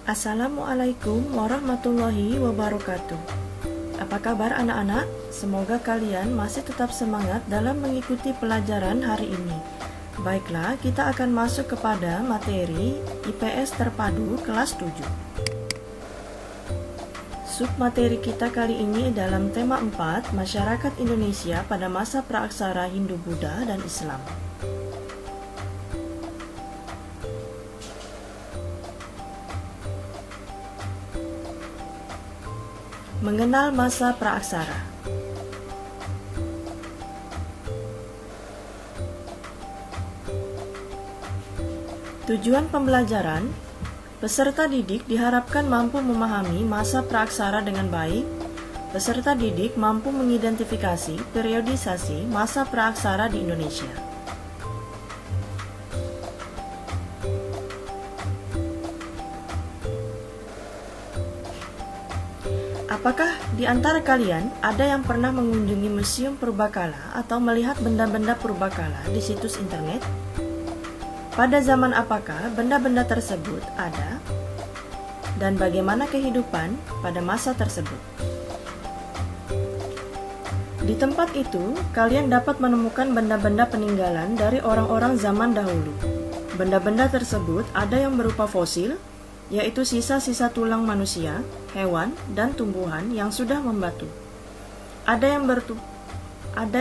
Assalamualaikum warahmatullahi wabarakatuh. Apa kabar anak-anak? Semoga kalian masih tetap semangat dalam mengikuti pelajaran hari ini. Baiklah, kita akan masuk kepada materi IPS Terpadu kelas 7. Submateri kita kali ini dalam tema 4, Masyarakat Indonesia pada masa praaksara Hindu-Buddha dan Islam. Mengenal masa praaksara. Tujuan pembelajaran, peserta didik diharapkan mampu memahami masa praaksara dengan baik. Peserta didik mampu mengidentifikasi periodisasi masa praaksara di Indonesia. Apakah di antara kalian ada yang pernah mengunjungi Museum Purbakala atau melihat benda-benda purbakala di situs internet? Pada zaman apakah benda-benda tersebut ada? Dan bagaimana kehidupan pada masa tersebut? Di tempat itu, kalian dapat menemukan benda-benda peninggalan dari orang-orang zaman dahulu. Benda-benda tersebut ada yang berupa fosil, yaitu sisa-sisa tulang manusia, hewan, dan tumbuhan yang sudah membatu. Ada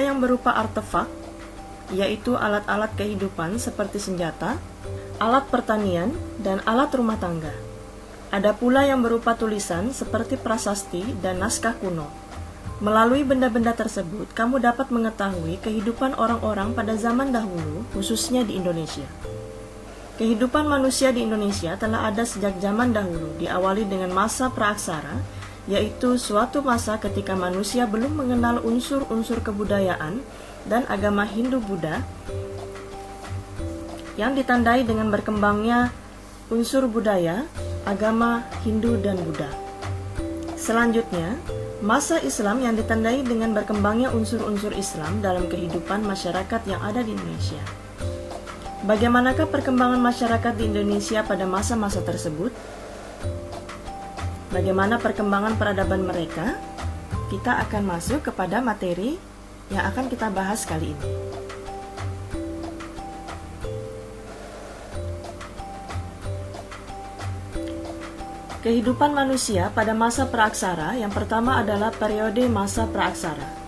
yang berupa artefak, yaitu alat-alat kehidupan seperti senjata, alat pertanian, dan alat rumah tangga. Ada pula yang berupa tulisan seperti prasasti dan naskah kuno. Melalui benda-benda tersebut, kamu dapat mengetahui kehidupan orang-orang pada zaman dahulu, khususnya di Indonesia. Kehidupan manusia di Indonesia telah ada sejak zaman dahulu, diawali dengan masa praaksara, yaitu suatu masa ketika manusia belum mengenal unsur-unsur kebudayaan dan agama Hindu-Buddha, yang ditandai dengan berkembangnya unsur budaya, agama Hindu dan Buddha. Selanjutnya, masa Islam yang ditandai dengan berkembangnya unsur-unsur Islam dalam kehidupan masyarakat yang ada di Indonesia. Bagaimanakah perkembangan masyarakat di Indonesia pada masa-masa tersebut? Bagaimana perkembangan peradaban mereka? Kita akan masuk kepada materi yang akan kita bahas kali ini. Kehidupan manusia pada masa praaksara, yang pertama adalah periode masa praaksara.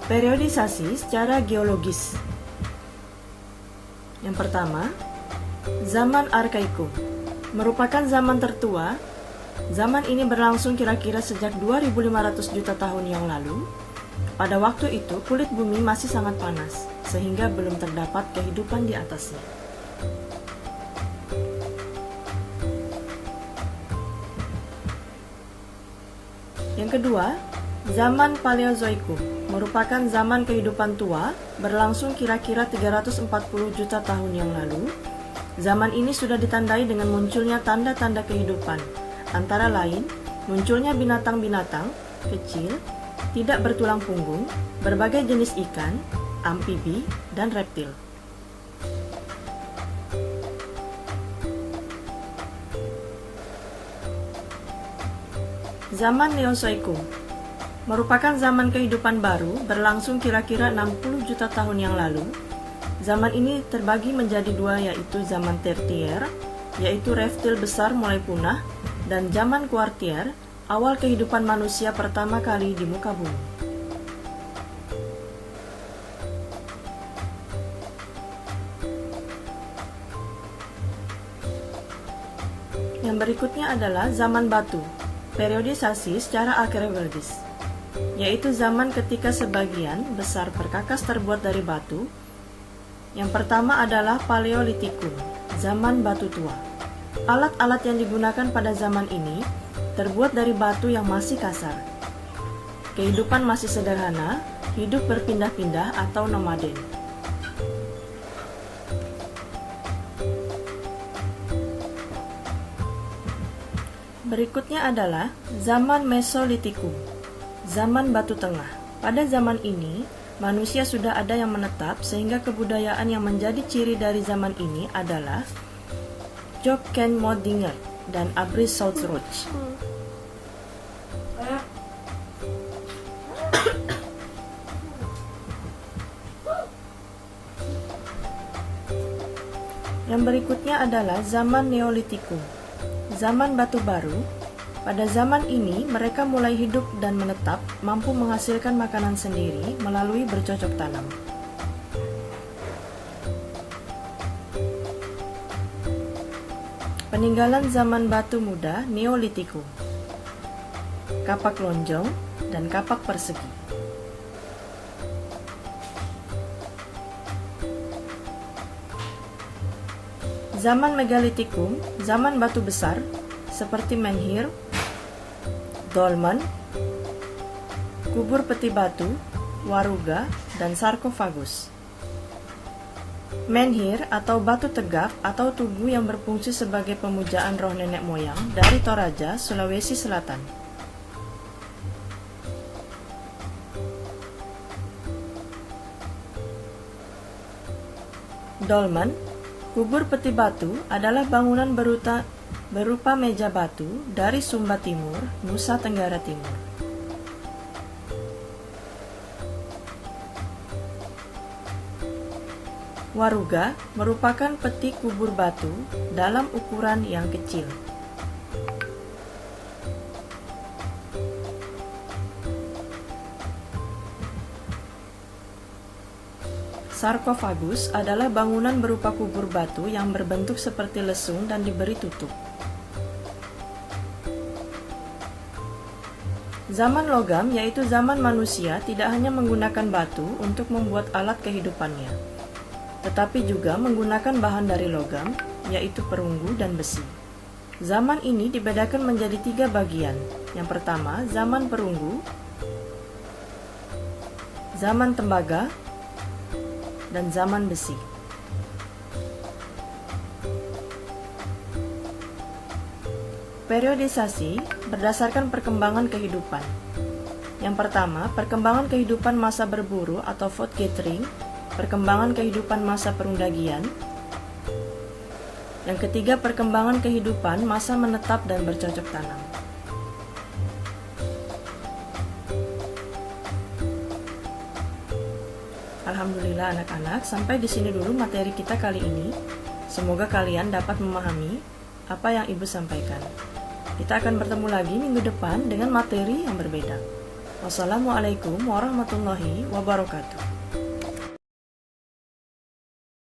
Periodisasi secara geologis. Yang pertama, zaman Arkaikum merupakan zaman tertua. Zaman ini berlangsung kira-kira sejak 2500 juta tahun yang lalu. Pada waktu itu, kulit bumi masih sangat panas, sehingga belum terdapat kehidupan di atasnya. Yang kedua, zaman Paleozoikum merupakan zaman kehidupan tua, berlangsung kira-kira 340 juta tahun yang lalu. Zaman ini sudah ditandai dengan munculnya tanda-tanda kehidupan, antara lain munculnya binatang-binatang kecil, tidak bertulang punggung, berbagai jenis ikan, amfibi, dan reptil. Zaman Neozoikum merupakan zaman kehidupan baru, berlangsung kira-kira 60 juta tahun yang lalu. Zaman ini terbagi menjadi dua, yaitu zaman tertier, yaitu reptil besar mulai punah, dan zaman kuartier, awal kehidupan manusia pertama kali di muka bumi. Yang berikutnya adalah zaman batu, periodisasi secara arkeologis, yaitu zaman ketika sebagian besar perkakas terbuat dari batu. Yang pertama adalah Paleolitikum, zaman batu tua. Alat-alat yang digunakan pada zaman ini terbuat dari batu yang masih kasar. Kehidupan masih sederhana, hidup berpindah-pindah atau nomaden. Berikutnya adalah zaman Mesolitikum, zaman batu tengah. Pada zaman ini, manusia sudah ada yang menetap sehingga kebudayaan yang menjadi ciri dari zaman ini adalah Job Ken Modinger dan Abri Southroach. Yang berikutnya adalah zaman Neolitikum, zaman batu baru. Pada zaman ini, mereka mulai hidup dan menetap, mampu menghasilkan makanan sendiri melalui bercocok tanam. Peninggalan zaman batu muda Neolitikum, kapak lonjong dan kapak persegi. Zaman Megalitikum, zaman batu besar, seperti menhir, dolmen, kubur peti batu, waruga, dan sarkofagus. Menhir atau batu tegak atau tugu yang berfungsi sebagai pemujaan roh nenek moyang dari Toraja, Sulawesi Selatan. Dolmen, kubur peti batu adalah bangunan berupa meja batu dari Sumba Timur, Nusa Tenggara Timur. Waruga merupakan peti kubur batu dalam ukuran yang kecil. Sarkofagus adalah bangunan berupa kubur batu yang berbentuk seperti lesung dan diberi tutup. Zaman logam yaitu zaman manusia tidak hanya menggunakan batu untuk membuat alat kehidupannya, tetapi juga menggunakan bahan dari logam, yaitu perunggu dan besi. Zaman ini dibedakan menjadi 3 bagian. Yang pertama, zaman perunggu, zaman tembaga, dan zaman besi. Periodisasi berdasarkan perkembangan kehidupan. Yang pertama, perkembangan kehidupan masa berburu atau food gathering, perkembangan kehidupan masa perundagian. Yang ketiga, perkembangan kehidupan masa menetap dan bercocok tanam. Alhamdulillah anak-anak, sampai di sini dulu materi kita kali ini. Semoga kalian dapat memahami apa yang Ibu sampaikan. Kita akan bertemu lagi minggu depan dengan materi yang berbeda. Wassalamualaikum warahmatullahi wabarakatuh.